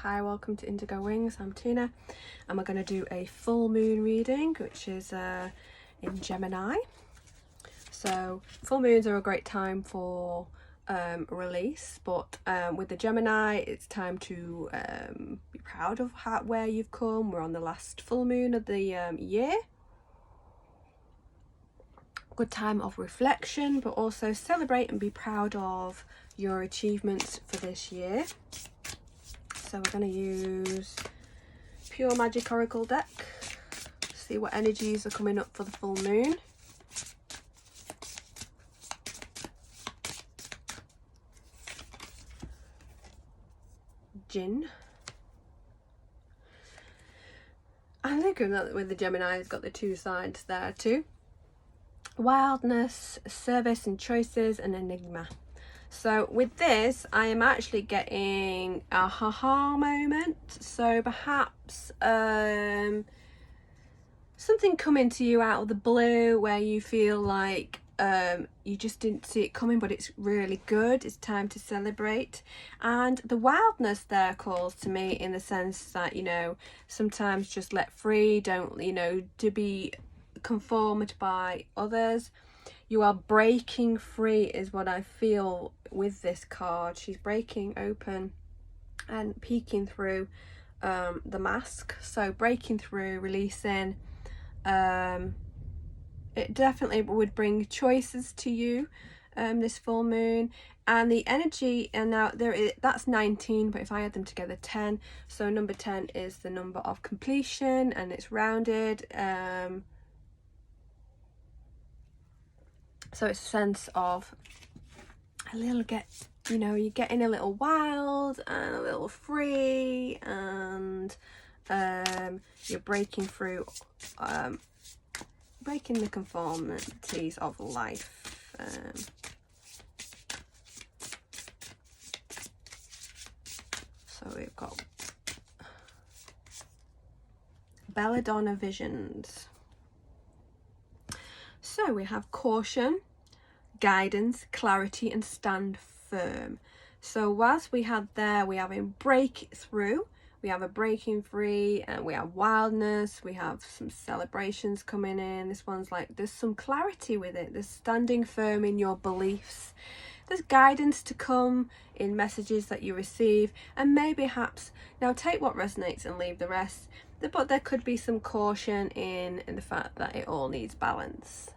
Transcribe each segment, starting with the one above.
Hi, welcome to Indigo Wings. I'm Tina and we're going to do a full moon reading, which is in Gemini. So full moons are a great time for release, but with the Gemini it's time to be proud of where you've come. We're on the last full moon of the year. Good time of reflection, but also celebrate and be proud of your achievements for this year. So we're going to use Pure Magic Oracle deck, see what energies are coming up for the full moon. Jinn. I think that with the Gemini, it's got the two sides there too. Wildness, service and choices, and enigma. So with this, I am actually getting a haha moment. So perhaps something coming to you out of the blue where you feel like you just didn't see it coming, but it's really good. It's time to celebrate. And the wildness there calls to me in the sense that, you know, sometimes just let free, don't, you know, to be conformed by others. You are breaking free is what I feel with this card. She's breaking open and peeking through the mask. So breaking through, releasing. It definitely would bring choices to you this full moon. And the energy, and now that's 19, but if I add them together, 10. So number 10 is the number of completion and it's rounded. So it's a sense of a little you know, you're getting a little wild and a little free, and you're breaking through, breaking the conformities of life. So we've got Belladonna Visions. So we have caution, guidance, clarity, and stand firm. So whilst we had there, we have a breakthrough, we have a breaking free, and we have wildness, we have some celebrations coming in. This one's like, there's some clarity with it. There's standing firm in your beliefs. There's guidance to come in messages that you receive, and maybe perhaps, now take what resonates and leave the rest. But there could be some caution in the fact that it all needs balance.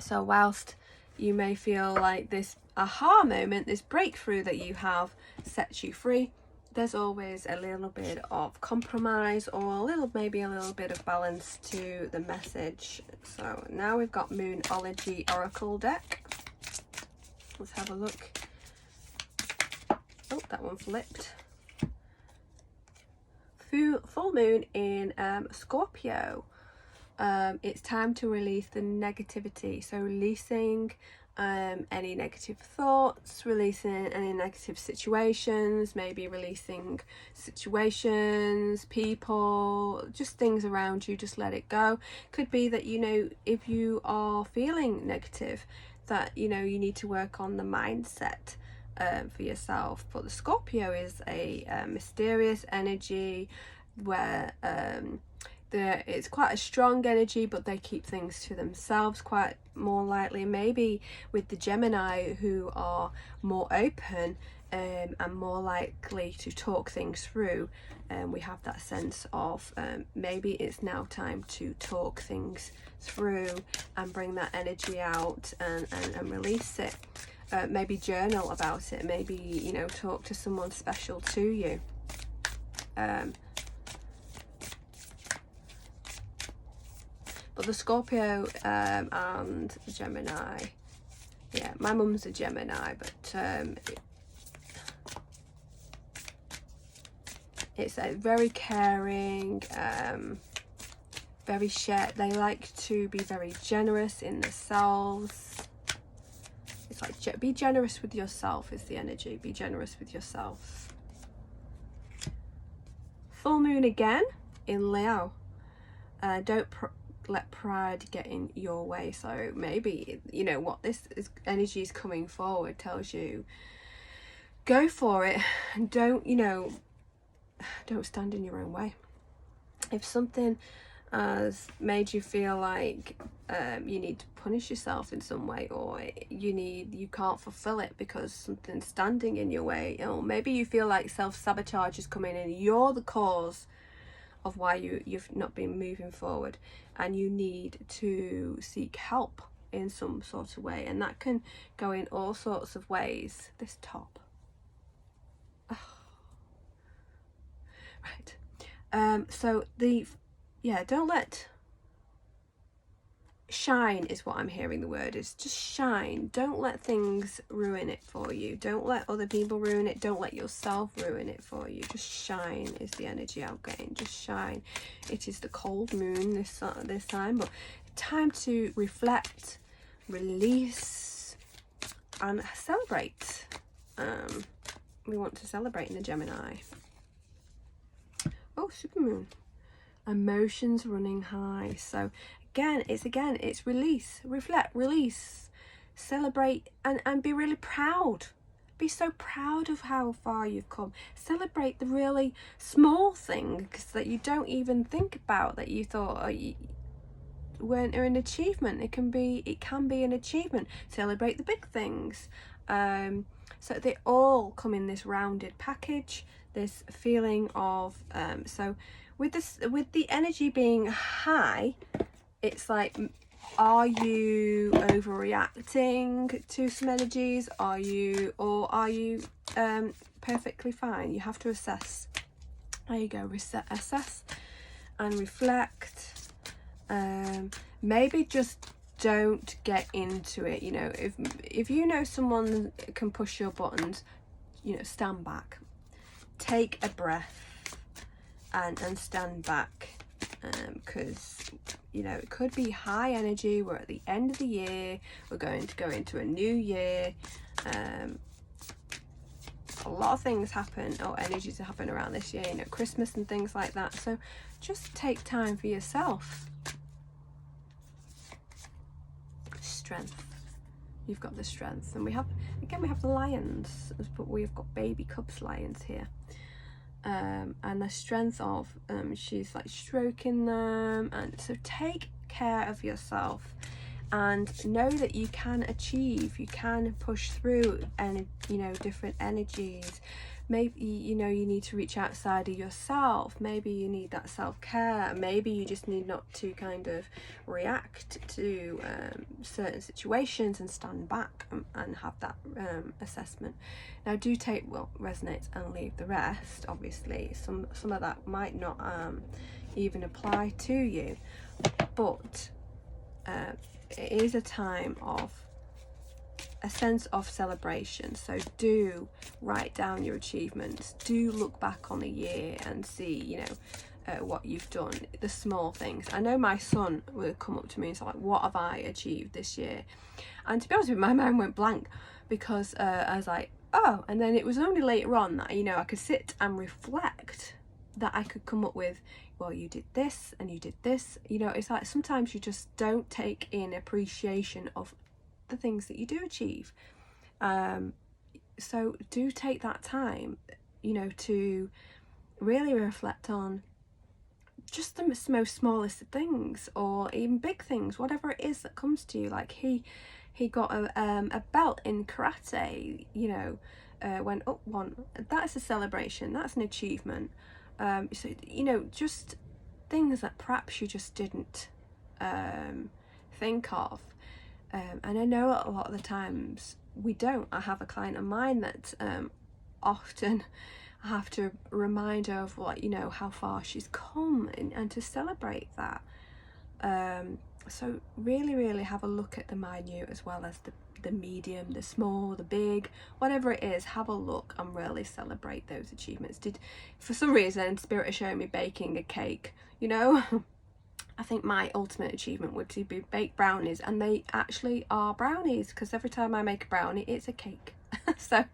So whilst you may feel like this aha moment, this breakthrough that you have sets you free, there's always a little bit of compromise or maybe a little bit of balance to the message. So now we've got Moonology Oracle deck. Let's have a look. Oh, that one flipped. Full moon in Scorpio. It's time to release the negativity. So releasing any negative thoughts, releasing any negative situations, maybe releasing situations, people, just things around you. Just let it go. Could be that, you know, if you are feeling negative, that, you know, you need to work on the mindset for yourself. But the Scorpio is a mysterious energy where it's quite a strong energy, but they keep things to themselves quite more lightly. Maybe with the Gemini, who are more open and more likely to talk things through, we have that sense of maybe it's now time to talk things through and bring that energy out and release it. Maybe journal about it, maybe, you know, talk to someone special to you. But the Scorpio and Gemini, yeah, my mum's a Gemini, but it's a very caring, very shared. They like to be very generous in themselves. It's like, be generous with yourself is the energy. Be generous with yourself. Full moon again in Leo. Don't let pride get in your way. So maybe, you know, what this energy is coming forward tells you, go for it. And don't, you know, don't stand in your own way. If something has made you feel like you need to punish yourself in some way, or you can't fulfill it because something's standing in your way, or maybe you feel like self-sabotage is coming in, you're the cause of why you've not been moving forward, and you need to seek help in some sort of way, and that can go in all sorts of ways. This top, right, so don't let, shine is what I'm hearing the word is. Just shine. Don't let things ruin it for you. Don't let other people ruin it. Don't let yourself ruin it for you. Just shine is the energy I'm getting. Just shine. It is the cold moon this time, but time to reflect, release, and celebrate. We want to celebrate in the Gemini. Oh, supermoon. Emotions running high. So it's release, reflect, release, celebrate, and be really proud. Be so proud of how far you've come. Celebrate the really small things that you don't even think about, that you thought weren't an achievement. It can be an achievement. Celebrate the big things. So they all come in this rounded package, this feeling of so with the energy being high, it's like, are you overreacting to some energies? Are you perfectly fine? You have to assess. There you go. Assess and reflect. Maybe just don't get into it. You know, if you know someone can push your buttons, you know, stand back, take a breath, and stand back. Because you know, it could be high energy. We're at the end of the year, we're going to go into a new year. A lot of things happen, or energies happen around this year, you know, Christmas and things like that. So just take time for yourself. Strength. You've got the strength. And we have the lions, but we've got baby cubs lions here. And the strength of she's like stroking them, and so take care of yourself and know that you can achieve, you can push through, and you know, different energies. Maybe you know you need to reach outside of yourself. Maybe you need that self-care. Maybe you just need not to kind of react to certain situations and stand back and have that assessment. Now do take what resonates and leave the rest. Obviously some of that might not even apply to you, but it is a time of a sense of celebration. So do write down your achievements, do look back on the year and see, you know, what you've done, the small things. I know my son will come up to me and say, like, what have I achieved this year? And to be honest with you, my mind went blank, because I was like, oh, and then it was only later on that, you know, I could sit and reflect, that I could come up with, well, you did this and you did this. You know, it's like sometimes you just don't take in appreciation of the things that you do achieve. So do take that time, you know, to really reflect on just the most smallest of things, or even big things, whatever it is that comes to you. Like he got a belt in karate, you know, went up one. That's a celebration, that's an achievement. So you know, just things that perhaps you just didn't think of. And I know a lot of the times we don't. I have a client of mine that often I have to remind her of, like, you know, how far she's come, and to celebrate that. So really have a look at the minute as well as the medium, the small, the big, whatever it is. Have a look and really celebrate those achievements. For some reason Spirit is showing me baking a cake, you know. I think my ultimate achievement would be bake brownies, and they actually are brownies, because every time I make a brownie it's a cake. So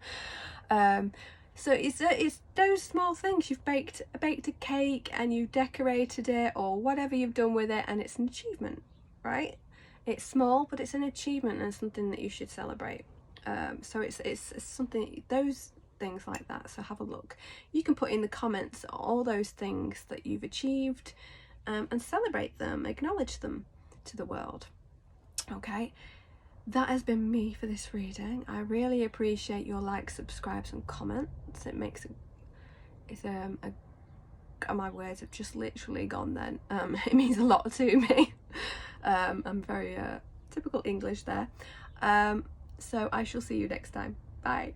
it's those small things. You've baked a cake and you decorated it, or whatever you've done with it, and it's an achievement, right? It's small, but it's an achievement and something that you should celebrate. So it's something, those things like that. So have a look. You can put in the comments all those things that you've achieved, and celebrate them, acknowledge them to the world. Okay, that has been me for this reading. I really appreciate your likes, subscribes and comments. It makes my words have just literally gone then. It means a lot to me. I'm very typical English there. So I shall see you next time. Bye.